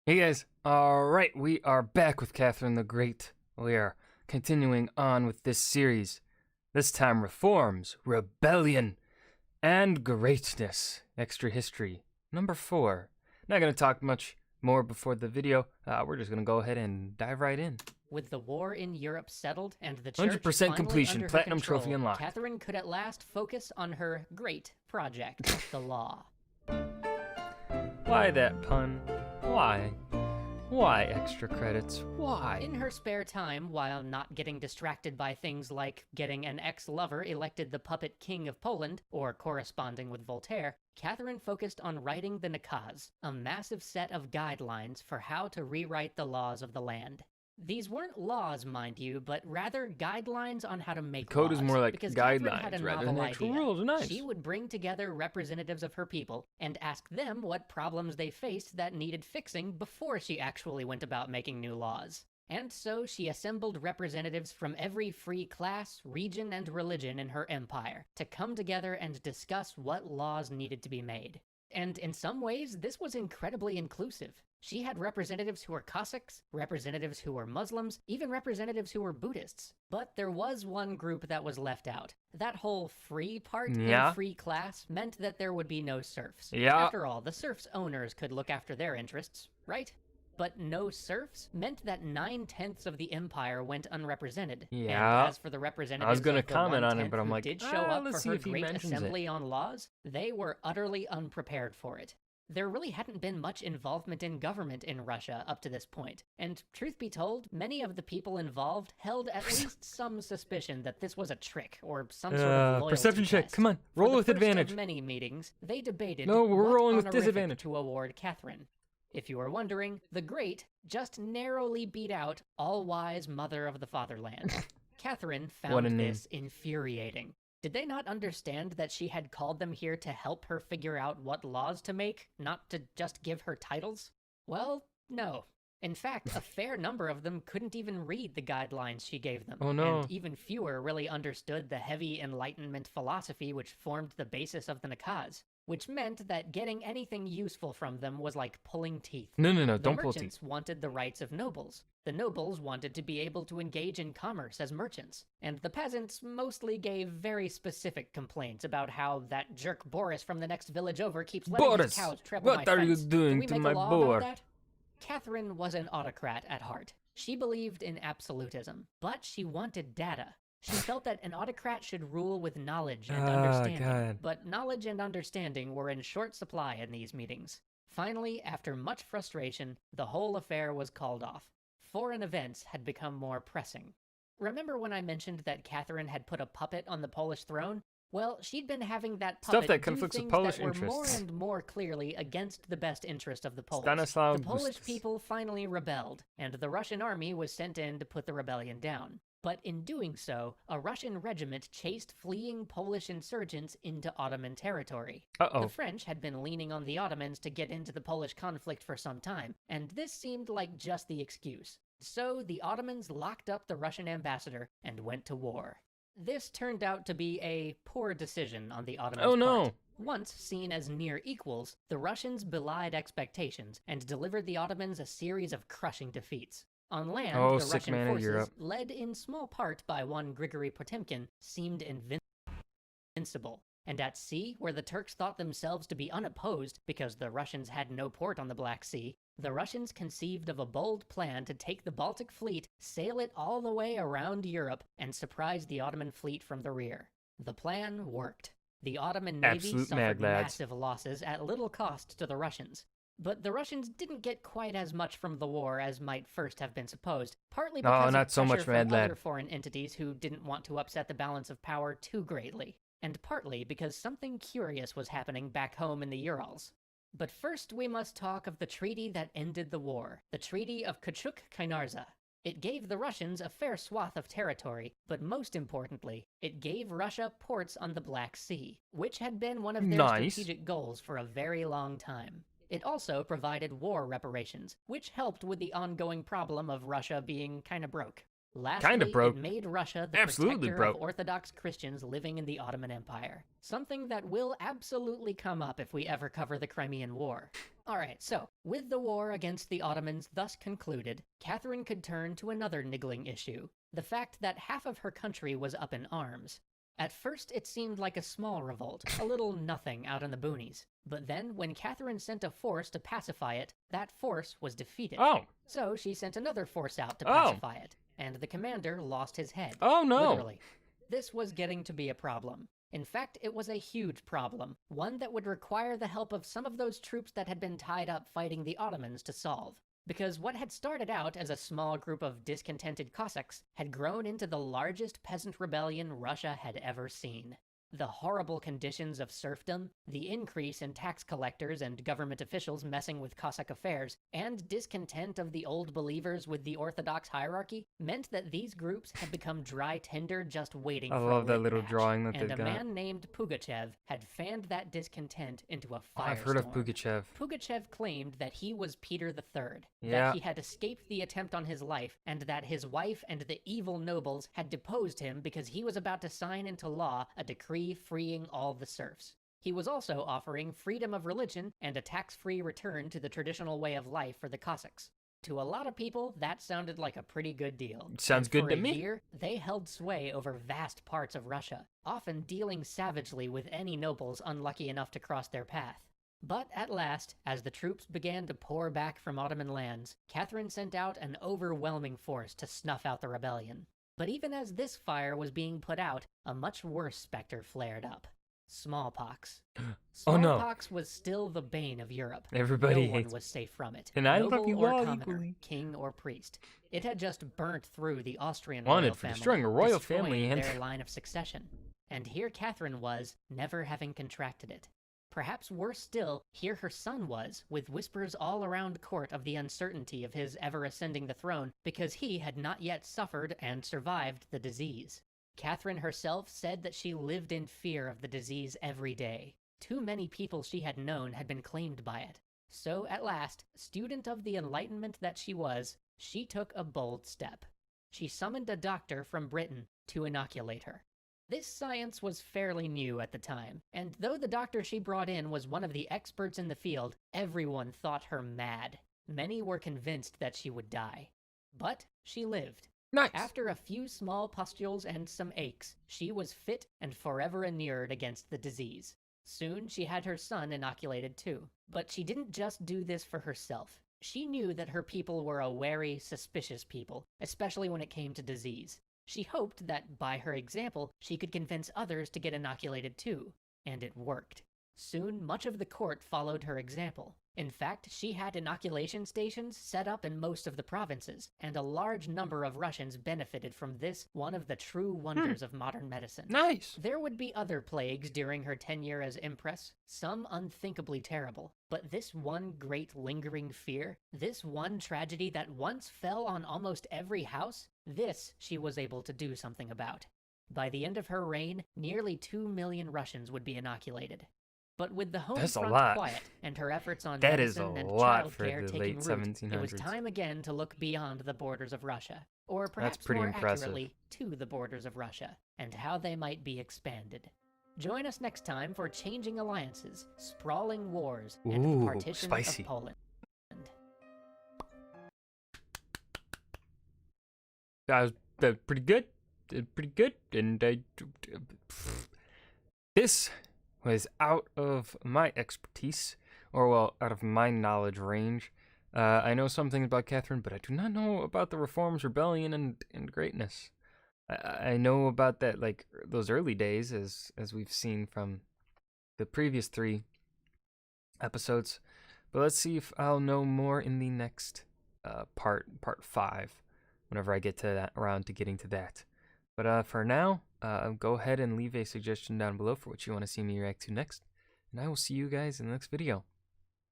Hey guys, alright, we are back with Catherine the Great. We are continuing on with this series. This time, reforms, rebellion, and greatness. Extra history. Number 4. Not gonna talk much more before the video. We're just gonna go ahead and dive right in. With the war in Europe settled and the church 100% finally completion, under her platinum control, trophy unlocked. Catherine could at last focus on her great project, the law. Why that pun? Why? Why extra credits? Why? In her spare time, while not getting distracted by things like getting an ex-lover elected the puppet king of Poland, or corresponding with Voltaire, Catherine focused on writing the Nakaz, a massive set of guidelines for how to rewrite the laws of the land. These weren't laws, mind you, but rather guidelines on how to make Code laws. is more like because Catherine guidelines had a rather novel than actual idea. rules. Nice. She would bring together representatives of her people and ask them what problems they faced that needed fixing before she actually went about making new laws. And so she assembled representatives from every free class, region, and religion in her empire to come together and discuss what laws needed to be made. And in some ways, this was incredibly inclusive. She had representatives who were Cossacks, representatives who were Muslims, even representatives who were Buddhists. But there was one group that was left out. That whole free part in free class meant that there would be no serfs. After all, the serfs' owners could look after their interests, right? But no serfs meant that 9/10 of the empire went unrepresented. And as for the representatives I was gonna of the comment on it, 1/10 but I'm who like, did show up let's for see her if he great mentions assembly on laws, they were utterly unprepared for it. There really hadn't been much involvement in government in Russia up to this point, and truth be told, many of the people involved held at least some suspicion that this was a trick or some sort of loyalty perception check. test. Come on, For roll the with first advantage. Of many meetings, they debated No, we're what rolling with honorific disadvantage. to award Catherine. If you are wondering, the Great just narrowly beat out All-Wise Mother of the Fatherland. Catherine found this infuriating. Did they not understand that she had called them here to help her figure out what laws to make, not to just give her titles? Well, no. In fact, a fair number of them couldn't even read the guidelines she gave them. Oh no. And even fewer really understood the heavy Enlightenment philosophy which formed the basis of the Nakaz. Which meant that getting anything useful from them was like pulling teeth. No, The don't pull teeth. merchants wanted the rights of nobles. The nobles wanted to be able to engage in commerce as merchants. And the peasants mostly gave very specific complaints about how that jerk Boris from the next village over keeps letting his cows treble my fence. What are you doing Can to we my make a law boar? about that? Catherine was an autocrat at heart. She believed in absolutism, but she wanted data. She felt that an autocrat should rule with knowledge and understanding, but knowledge and understanding were in short supply in these meetings. Finally, after much frustration, the whole affair was called off. Foreign events had become more pressing. Remember when I mentioned that Catherine had put a puppet on the Polish throne? Well, she'd been having that puppet that conflicts do with things Polish that were more interests. and more clearly against the best interest of the Poles. Stanislaw The Polish Gustus. people finally rebelled, and the Russian army was sent in to put the rebellion down. But in doing so, a Russian regiment chased fleeing Polish insurgents into Ottoman territory. The French had been leaning on the Ottomans to get into the Polish conflict for some time, and this seemed like just the excuse. So the Ottomans locked up the Russian ambassador and went to war. This turned out to be a poor decision on the Ottomans' part. Once seen as near equals, the Russians belied expectations and delivered the Ottomans a series of crushing defeats. On land, the Russian forces, led in small part by one Grigory Potemkin, seemed invincible. And at sea, where the Turks thought themselves to be unopposed because the Russians had no port on the Black Sea, the Russians conceived of a bold plan to take the Baltic fleet, sail it all the way around Europe, and surprise the Ottoman fleet from the rear. The plan worked. The Ottoman Navy suffered massive losses at little cost to the Russians. But the Russians didn't get quite as much from the war as might first have been supposed, partly because of pressure from other foreign entities who didn't want to upset the balance of power too greatly, and partly because something curious was happening back home in the Urals. But first we must talk of the treaty that ended the war, the Treaty of Kachuk-Kainarza. It gave the Russians a fair swath of territory, but most importantly, it gave Russia ports on the Black Sea, which had been one of their strategic goals for a very long time. It also provided war reparations, which helped with the ongoing problem of Russia being kinda broke. Lastly, it made Russia the protector of Orthodox Christians living in the Ottoman Empire. Something that will absolutely come up if we ever cover the Crimean War. Alright, so, with the war against the Ottomans thus concluded, Catherine could turn to another niggling issue, the fact that half of her country was up in arms. At first, it seemed like a small revolt, a little nothing out in the boonies. But then, when Catherine sent a force to pacify it, that force was defeated. Oh. So she sent another force out to pacify it, and the commander lost his head. Oh, no. Literally. This was getting to be a problem. In fact, it was a huge problem, one that would require the help of some of those troops that had been tied up fighting the Ottomans to solve. Because what had started out as a small group of discontented Cossacks had grown into the largest peasant rebellion Russia had ever seen. The horrible conditions of serfdom, the increase in tax collectors and government officials messing with Cossack affairs, and discontent of the old believers with the Orthodox hierarchy meant that these groups had become dry tinder just waiting for a I love that little match. drawing that and they've a got. man named Pugachev had fanned that discontent into a firestorm. I've heard of Pugachev. Pugachev claimed that he was Peter III, Yeah. that he had escaped the attempt on his life, and that his wife and the evil nobles had deposed him because he was about to sign into law a decree freeing all the serfs. He was also offering freedom of religion and a tax-free return to the traditional way of life for the Cossacks. To a lot of people, that sounded like a pretty good deal. Sounds good to me. For a year, they held sway over vast parts of Russia, often dealing savagely with any nobles unlucky enough to cross their path. But at last, as the troops began to pour back from Ottoman lands, Catherine sent out an overwhelming force to snuff out the rebellion. But even as this fire was being put out, a much worse specter flared up. Smallpox. Oh, no. Smallpox was still the bane of Europe. Everybody No one hates was safe from it. And I noble love you or all commoner, equally. king or priest. It had just burnt through the Austrian Wanted royal for family, destroying a royal destroying family and- their line of succession. And here Catherine was, never having contracted it. Perhaps worse still, here her son was, with whispers all around court of the uncertainty of his ever ascending the throne, because he had not yet suffered and survived the disease. Catherine herself said that she lived in fear of the disease every day. Too many people she had known had been claimed by it. So at last, student of the Enlightenment that she was, she took a bold step. She summoned a doctor from Britain to inoculate her. This science was fairly new at the time, and though the doctor she brought in was one of the experts in the field, everyone thought her mad. Many were convinced that she would die. But she lived. Nice. After a few small pustules and some aches, she was fit and forever inured against the disease. Soon she had her son inoculated too. But she didn't just do this for herself. She knew that her people were a wary, suspicious people, especially when it came to disease. She hoped that, by her example, she could convince others to get inoculated too. And it worked. Soon, much of the court followed her example. In fact, she had inoculation stations set up in most of the provinces, and a large number of Russians benefited from this, one of the true wonders of modern medicine. Nice. There would be other plagues during her tenure as Empress, some unthinkably terrible, but this one great lingering fear, this one tragedy that once fell on almost every house, this she was able to do something about. By the end of her reign, nearly 2 million Russians would be inoculated. But with the home That's a front lot. quiet and her efforts on That is medicine a and lot for childcare the taking late root, 1700s. it was time again to look beyond the borders of Russia, or That's perhaps pretty more impressive. accurately, to the borders of Russia, and how they might be expanded. Join us next time for changing alliances, sprawling wars, and Ooh, the partition spicy. of Poland. That was pretty good. Pretty good. And this was out of my expertise, or well, out of my knowledge range. I know something about Catherine, but I do not know about the Reforms, Rebellion, and greatness. I know about that, like those early days, as we've seen from the previous 3 episodes. But let's see if I'll know more in the next part 5, whenever I get to that, around to getting to that. But for now, go ahead and leave a suggestion down below for what you want to see me react to next, and I will see you guys in the next video.